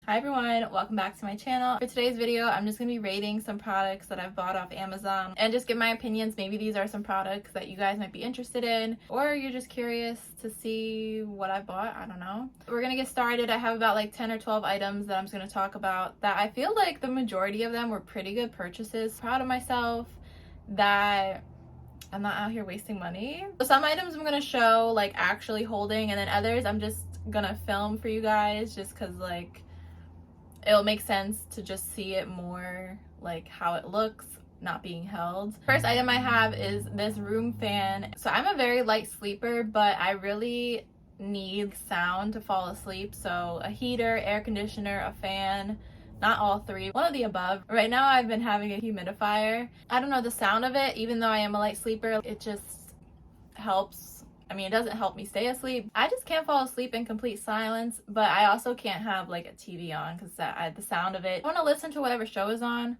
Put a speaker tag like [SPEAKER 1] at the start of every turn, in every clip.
[SPEAKER 1] Hi everyone, welcome back to my channel. For today's video, I'm just going to be rating some products that I've bought off Amazon and just give my opinions. Maybe these are some products that you guys might be interested in, or you're just curious to see what I bought. I don't know. We're going to get started. I have about like 10 or 12 items that I'm just going to talk about that I feel like the majority of them were pretty good purchases. Proud of myself that I'm not out here wasting money. So some items I'm going to show like actually holding, and then others I'm just going to film for you guys just because like it'll make sense to just see it more like how it looks not being held. First item I have is this room fan. So I'm a very light sleeper, but I really need sound to fall asleep. So a heater, air conditioner, a fan, not all three, one of the above. Right now I've been having a humidifier. I don't know, the sound of it, even though I am a light sleeper, it just helps. I mean, it doesn't help me stay asleep. I just can't fall asleep in complete silence, but I also can't have like a TV on because the sound of it. I want to listen to whatever show is on.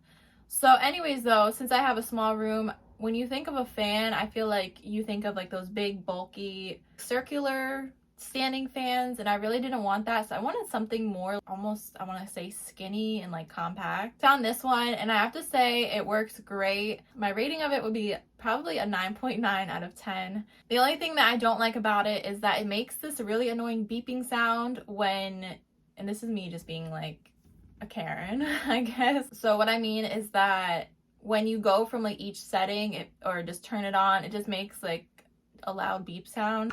[SPEAKER 1] So anyways though, since I have a small room, when you think of a fan, I feel like you think of like those big bulky circular standing fans, and I really didn't want that, so I wanted something more almost, I want to say, skinny and like compact. Found this one and I have to say it works great. My rating of it would be probably a 9.9 out of 10. The only thing that I don't like about it is that it makes this really annoying beeping sound when, and this is me just being like a Karen, I guess. So what I mean is that when you go from like each setting or just turn it on, it just makes like a loud beep sound.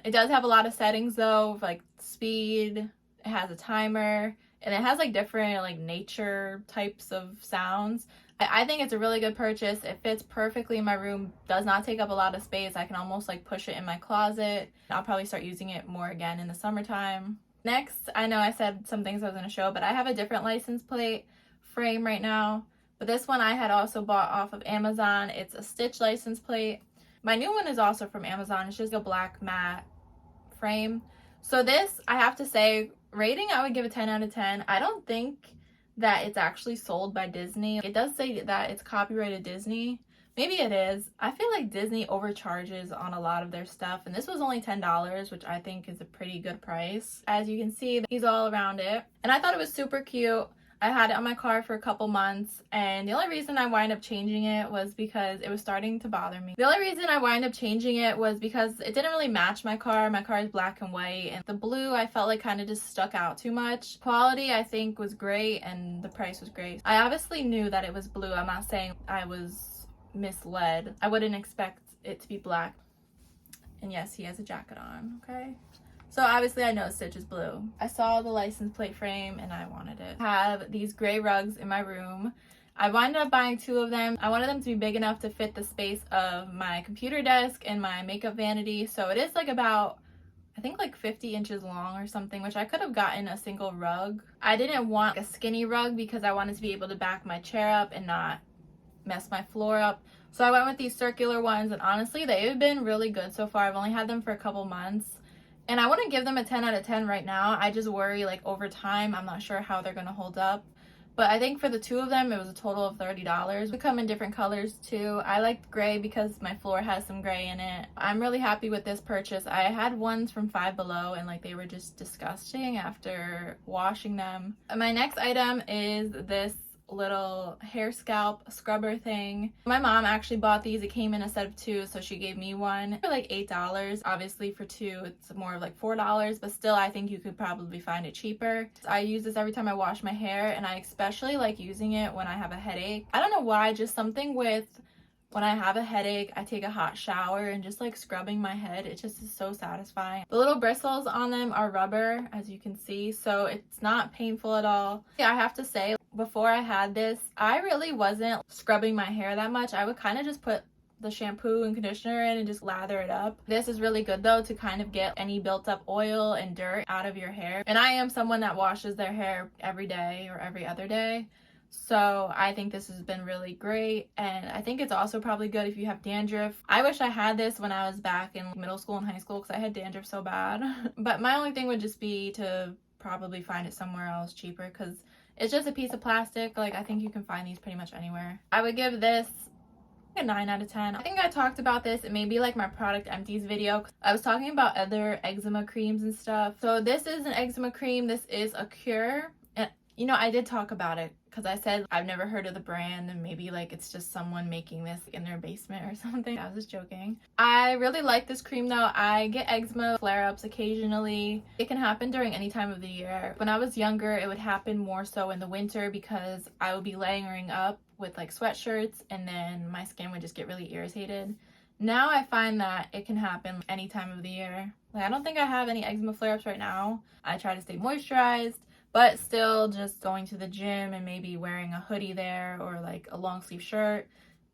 [SPEAKER 1] It does have a lot of settings though, like speed, it has a timer, and it has like different like nature types of sounds. I think it's a really good purchase. It fits perfectly in my room, does not take up a lot of space. I can almost like push it in my closet. I'll probably start using it more again in the summertime. Next, I know I said some things I was going to show, but I have a different license plate frame right now. But this one I had also bought off of Amazon. It's a Stitch license plate. My new one is also from Amazon. It's just a black matte frame. So this, I have to say, rating I would give a 10 out of 10. I don't think that it's actually sold by Disney. It does say that it's copyrighted Disney. Maybe it is. I feel like Disney overcharges on a lot of their stuff, and this was only $10, which I think is a pretty good price. As you can see, he's all around it, and I thought it was super cute. I had it on my car for a couple months, and the only reason I wind up changing it was because it was starting to bother me. The only reason I wind up changing it was because it didn't really match my car. My car is black and white, and the blue I felt like kind of just stuck out too much. Quality I think was great, and the price was great. I obviously knew that it was blue. I'm not saying I was misled. I wouldn't expect it to be black. And yes, he has a jacket on, okay? So obviously I know Stitch is blue. I saw the license plate frame and I wanted it. I have these gray rugs in my room. I wound up buying 2 of them. I wanted them to be big enough to fit the space of my computer desk and my makeup vanity. So it is like about, I think like 50 inches long or something, which I could have gotten a single rug. I didn't want a skinny rug because I wanted to be able to back my chair up and not mess my floor up. So I went with these circular ones, and honestly they've been really good so far. I've only had them for a couple months. And I wouldn't give them a 10 out of 10 right now. I just worry like over time, I'm not sure how they're going to hold up. But I think for the 2 of them, it was a total of $30. They come in different colors too. I liked gray because my floor has some gray in it. I'm really happy with this purchase. I had ones from Five Below and like they were just disgusting after washing them. My next item is this little hair scalp scrubber thing. My mom actually bought these. It came in a set of 2, so she gave me one for like $8. Obviously for 2 it's more of like $4, but still I think you could probably find it cheaper. I use this every time I wash my hair, and I especially like using it when I have a headache. I don't know why, just something with when I have a headache, I take a hot shower and just like scrubbing my head, it just is so satisfying. The little bristles on them are rubber, as you can see, so it's not painful at all. Yeah, I have to say, before I had this, I really wasn't scrubbing my hair that much. I would kind of just put the shampoo and conditioner in and just lather it up. This is really good though to kind of get any built up oil and dirt out of your hair. And I am someone that washes their hair every day or every other day. So I think this has been really great, and I think it's also probably good if you have dandruff. I wish I had this when I was back in middle school and high school because I had dandruff so bad. But my only thing would just be to probably find it somewhere else cheaper because it's just a piece of plastic. Like I think you can find these pretty much anywhere. I would give this A 9 out of 10. I think I talked about this in maybe like my product empties video. I was talking about other eczema creams and stuff. So this is an eczema cream. This is a cure. And you know, I did talk about it because I said I've never heard of the brand and maybe like it's just someone making this in their basement or something. I was just joking. I really like this cream though. I get eczema flare-ups occasionally. It can happen during any time of the year. When I was younger, it would happen more so in the winter because I would be layering up with like sweatshirts and then my skin would just get really irritated. Now I find that it can happen any time of the year. Like I don't think I have any eczema flare-ups right now. I try to stay moisturized, but still just going to the gym and maybe wearing a hoodie there or like a long sleeve shirt,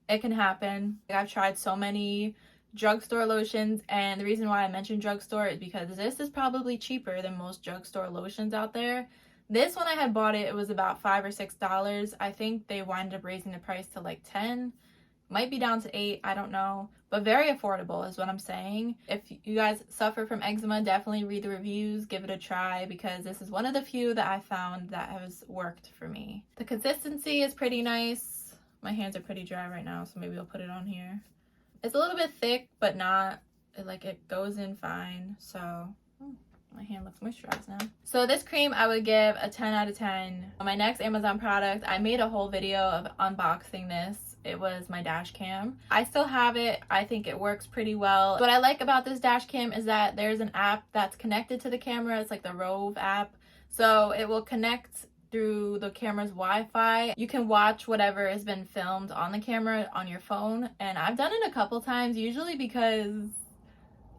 [SPEAKER 1] it can happen. I've tried so many drugstore lotions, and the reason why I mentioned drugstore is because this is probably cheaper than most drugstore lotions out there. This, when I had bought it, it was about $5 or $6. I think they wound up raising the price to like 10. Might be down to 8, I don't know. But very affordable is what I'm saying. If you guys suffer from eczema, definitely read the reviews, give it a try, because this is one of the few that I found that has worked for me. The consistency is pretty nice. My hands are pretty dry right now, so maybe I'll put it on here. It's a little bit thick, but not, like it goes in fine, so... My hand looks moisturized now. So this cream I would give a 10 out of 10. My next Amazon product, I made a whole video of unboxing this. It was my dash cam. I still have it. I think it works pretty well. What I like about this dash cam is that there's an app that's connected to the camera. It's like the Rove app. So it will connect through the camera's Wi-Fi. You can watch whatever has been filmed on the camera on your phone. And I've done it a couple times, usually because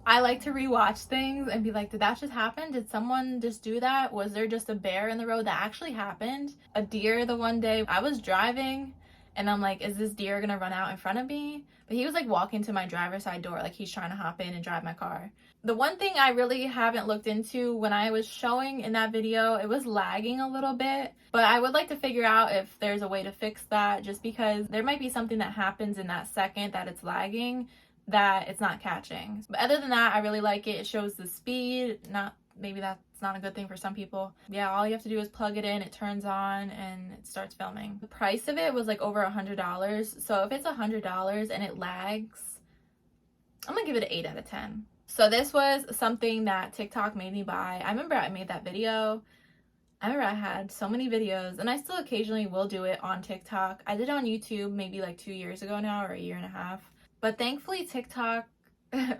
[SPEAKER 1] I like to rewatch things and be like, did that just happen? Did someone just do that? Was there just a bear in the road? That actually happened. A deer the one day I was driving and I'm like, is this deer gonna run out in front of me? But he was like walking to my driver's side door, like he's trying to hop in and drive my car. The one thing I really haven't looked into when I was showing in that video, it was lagging a little bit, but I would like to figure out if there's a way to fix that, just because there might be something that happens in that second that it's lagging that it's not catching. But other than that, I really like it. It shows the speed. Maybe that's not a good thing for some people. Yeah, all you have to do is plug it in, it turns on, and it starts filming. The price of it was like over $100. So if it's $100 and it lags, I'm gonna give it an 8 out of 10. So this was something that TikTok made me buy. I remember I made that video. I remember I had so many videos, and I still occasionally will do it on TikTok. I did it on YouTube maybe like 2 years ago now, or a year and a half. But thankfully, TikTok,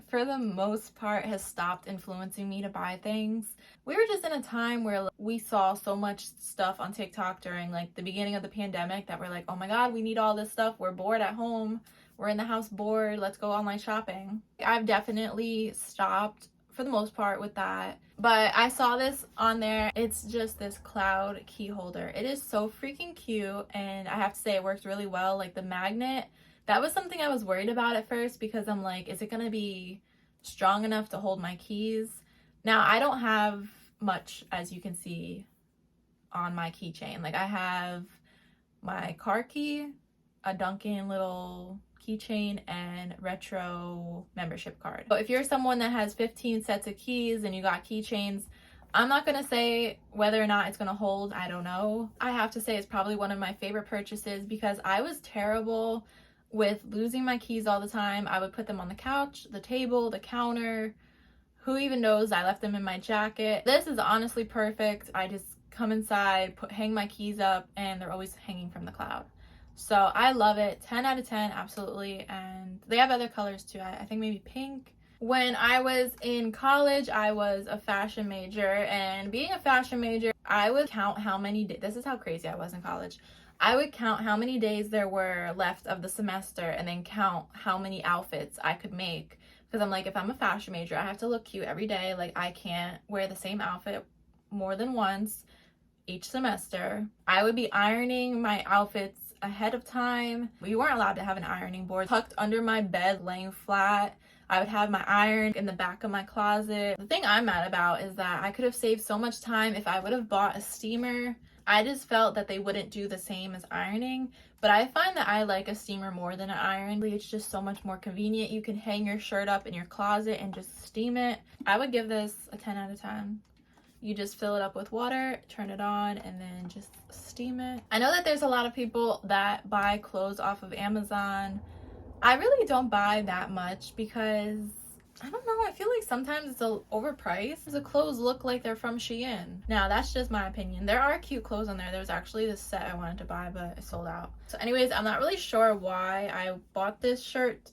[SPEAKER 1] for the most part, has stopped influencing me to buy things. We were just in a time where we saw so much stuff on TikTok during like the beginning of the pandemic that we're like, oh my God, we need all this stuff. We're bored at home. We're in the house bored. Let's go online shopping. I've definitely stopped for the most part with that. But I saw this on there. It's just this cloud key holder. It is so freaking cute. And I have to say it works really well. Like the magnet, that was something I was worried about at first because I'm like, is it going to be strong enough to hold my keys? Now, I don't have much, as you can see, on my keychain. Like I have my car key, a Dunkin' little keychain, and retro membership card. So if you're someone that has 15 sets of keys and you got keychains, I'm not going to say whether or not it's going to hold. I don't know. I have to say it's probably one of my favorite purchases because I was terrible with losing my keys all the time. I would put them on the couch, the table, the counter. Who even knows? I left them in my jacket. This is honestly perfect. I just come inside, hang my keys up, and they're always hanging from the cloud. So I love it. 10 out of 10, absolutely. And they have other colors too. I think maybe pink. When I was in college, I was a fashion major, and being a fashion major, I would count how many days. This is how crazy I was in college. I would count how many days there were left of the semester and then count how many outfits I could make. Because I'm like, if I'm a fashion major, I have to look cute every day. Like I can't wear the same outfit more than once each semester. I would be ironing my outfits ahead of time. We weren't allowed to have an ironing board tucked under my bed, laying flat. I would have my iron in the back of my closet. The thing I'm mad about is that I could have saved so much time if I would have bought a steamer. I just felt that they wouldn't do the same as ironing, but I find that I like a steamer more than an iron. It's just so much more convenient. You can hang your shirt up in your closet and just steam it. I would give this a 10 out of 10. You just fill it up with water, turn it on, and then just steam it. I know that there's a lot of people that buy clothes off of Amazon I really don't buy that much because I don't know, I feel like sometimes it's overpriced. The clothes look like they're from Shein. Now, that's just my opinion. There are cute clothes on there. There was actually this set I wanted to buy, but it sold out. So anyways, I'm not really sure why I bought this shirt,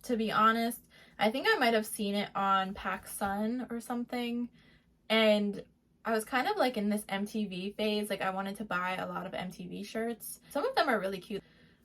[SPEAKER 1] to be honest. I think I might have seen it on PacSun or something. And I was kind of like in this MTV phase. Like, I wanted to buy a lot of MTV shirts. Some of them are really cute.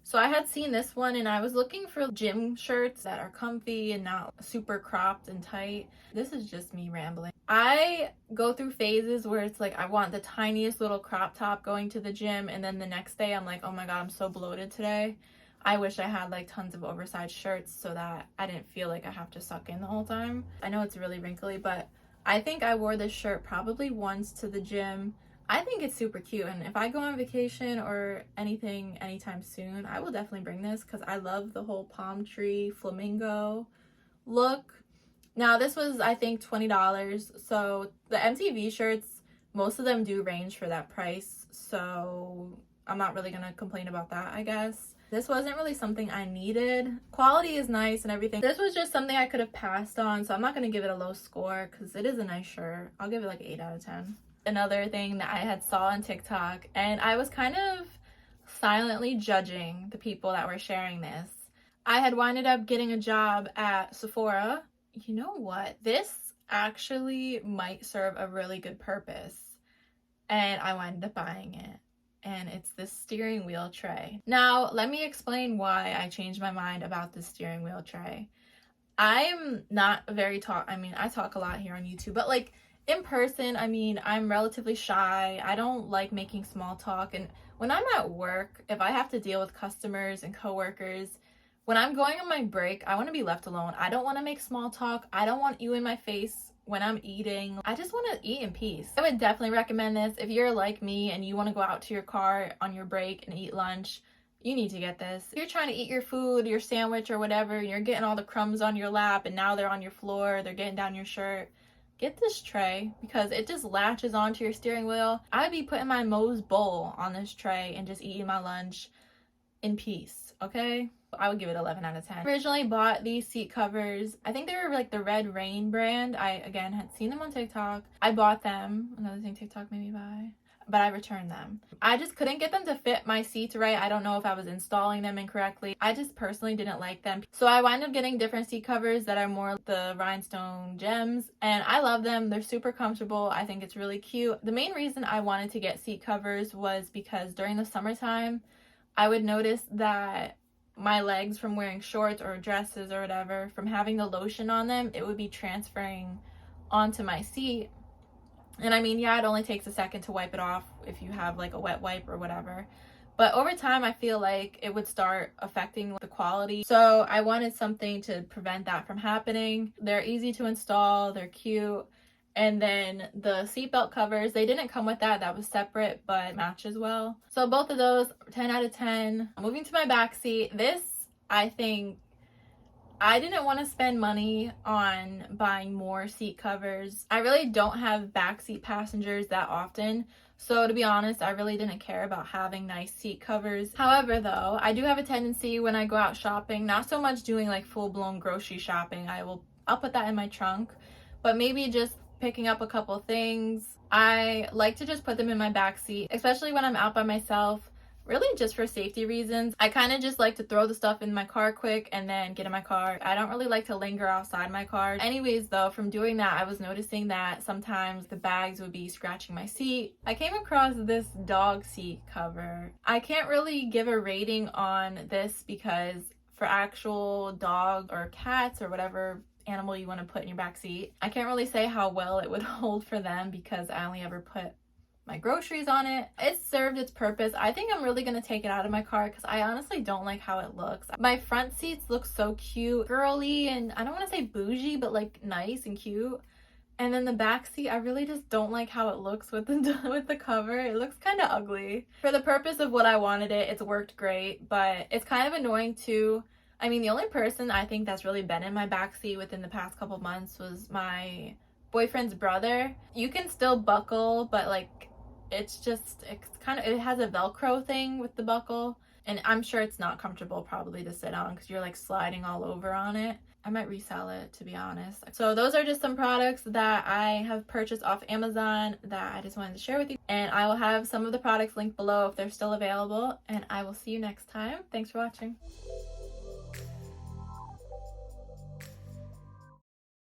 [SPEAKER 1] So I had seen this one and I was looking for gym shirts that are comfy and not super cropped and tight. This is just me rambling. I go through phases where it's like I want the tiniest little crop top going to the gym, and then the next day I'm like, oh my god, I'm so bloated today. I wish I had like tons of oversized shirts so that I didn't feel like I have to suck in the whole time. I know it's really wrinkly, but I think I wore this shirt probably once to the gym. I think it's super cute, and if I go on vacation or anything anytime soon, I will definitely bring this because I love the whole palm tree flamingo look. Now, this was, I think, $20, so the MTV shirts, most of them do range for that price, so I'm not really gonna complain about that, I guess. This wasn't really something I needed. Quality is nice and everything. This was just something I could have passed on, so I'm not gonna give it a low score because it is a nice shirt. I'll give it like 8 out of 10. Another thing that I had saw on TikTok, and I was kind of silently judging the people that were sharing this. I had winded up getting a job at Sephora. You know what? This actually might serve a really good purpose, and I wound up buying it. And it's this steering wheel tray. Now, let me explain why I changed my mind about this steering wheel tray. I'm not very I talk a lot here on YouTube, but like in person, I'm relatively shy. I don't like making small talk. And when I'm at work, if I have to deal with customers and coworkers, when I'm going on my break, I want to be left alone. I don't want to make small talk. I don't want you in my face when I'm eating. I just want to eat in peace. I would definitely recommend this. If you're like me and you want to go out to your car on your break and eat lunch, you need to get this. If you're trying to eat your food, your sandwich or whatever, and you're getting all the crumbs on your lap and now they're on your floor, they're getting down your shirt, get this tray because it just latches onto your steering wheel. I'd be putting my Moe's bowl on this tray and just eating my lunch in peace, okay? I would give it 11 out of 10. I originally bought these seat covers. I think they were like the Red Rain brand. I, again, had seen them on TikTok. I bought them. Another thing TikTok made me buy. But I returned them. I just couldn't get them to fit my seats right. I don't know if I was installing them incorrectly. I just personally didn't like them. So I wound up getting different seat covers that are more the rhinestone gems. And I love them. They're super comfortable. I think it's really cute. The main reason I wanted to get seat covers was because during the summertime, I would notice that my legs from wearing shorts or dresses or whatever, from having the lotion on them, it would be transferring onto my seat. And yeah, it only takes a second to wipe it off if you have like a wet wipe or whatever. But over time, I feel like it would start affecting the quality. So I wanted something to prevent that from happening. They're easy to install, they're cute. And then the seatbelt covers, they didn't come with that. That was separate, but matches well. So both of those, 10 out of 10. Moving to my back seat. This, I think, I didn't want to spend money on buying more seat covers. I really don't have backseat passengers that often. So to be honest, I really didn't care about having nice seat covers. However, though, I do have a tendency when I go out shopping, not so much doing like full-blown grocery shopping. I'll put that in my trunk, but maybe just picking up a couple things. I like to just put them in my back seat, especially when I'm out by myself, really just for safety reasons. I kind of just like to throw the stuff in my car quick and then get in my car. I don't really like to linger outside my car. Anyways, though, from doing that, I was noticing that sometimes the bags would be scratching my seat. I came across this dog seat cover. I can't really give a rating on this because for actual dog or cats or whatever animal you want to put in your back seat, I can't really say how well it would hold for them because I only ever put my groceries on it. It served its purpose. I think I'm really gonna take it out of my car because I honestly don't like how it looks. My front seats look so cute, girly, and I don't want to say bougie, but like nice and cute. And then the back seat, I really just don't like how it looks with the cover. It looks kind of ugly. For the purpose of what I wanted it's worked great, but it's kind of annoying too. The only person I think that's really been in my backseat within the past couple months was my boyfriend's brother. You can still buckle, but like it has a Velcro thing with the buckle. And I'm sure it's not comfortable probably to sit on because you're like sliding all over on it. I might resell it, to be honest. So those are just some products that I have purchased off Amazon that I just wanted to share with you. And I will have some of the products linked below if they're still available. And I will see you next time. Thanks for watching.